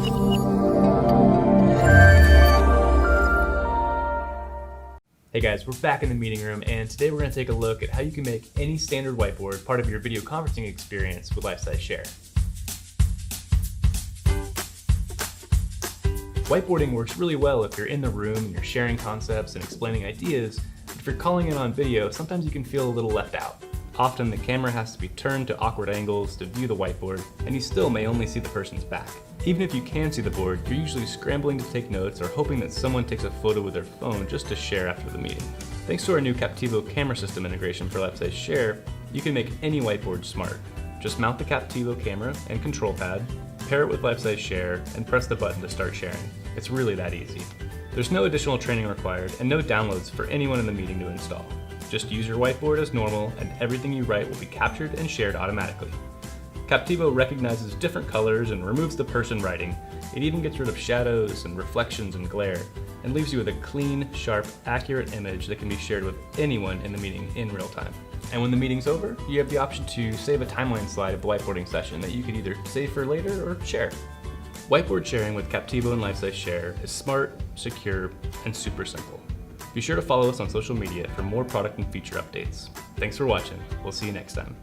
Hey guys, we're back in the meeting room, and today we're going to take a look at how you can make any standard whiteboard part of your video conferencing experience with Lifesize Share. Whiteboarding works really well if you're in the room and you're sharing concepts and explaining ideas, but if you're calling in on video, sometimes you can feel a little left out. Often the camera has to be turned to awkward angles to view the whiteboard, and you still may only see the person's back. Even if you can see the board, you're usually scrambling to take notes or hoping that someone takes a photo with their phone just to share after the meeting. Thanks to our new Kaptivo camera system integration for Lifesize Share, you can make any whiteboard smart. Just mount the Kaptivo camera and control pad, pair it with Lifesize Share, and press the button to start sharing. It's really that easy. There's no additional training required and no downloads for anyone in the meeting to install. Just use your whiteboard as normal and everything you write will be captured and shared automatically. Kaptivo recognizes different colors and removes the person writing. It even gets rid of shadows and reflections and glare, and leaves you with a clean, sharp, accurate image that can be shared with anyone in the meeting in real time. And when the meeting's over, you have the option to save a timeline slide of the whiteboarding session that you could either save for later or share. Whiteboard sharing with Kaptivo and Lifesize Share is smart, secure, and super simple. Be sure to follow us on social media for more product and feature updates. Thanks for watching. We'll see you next time.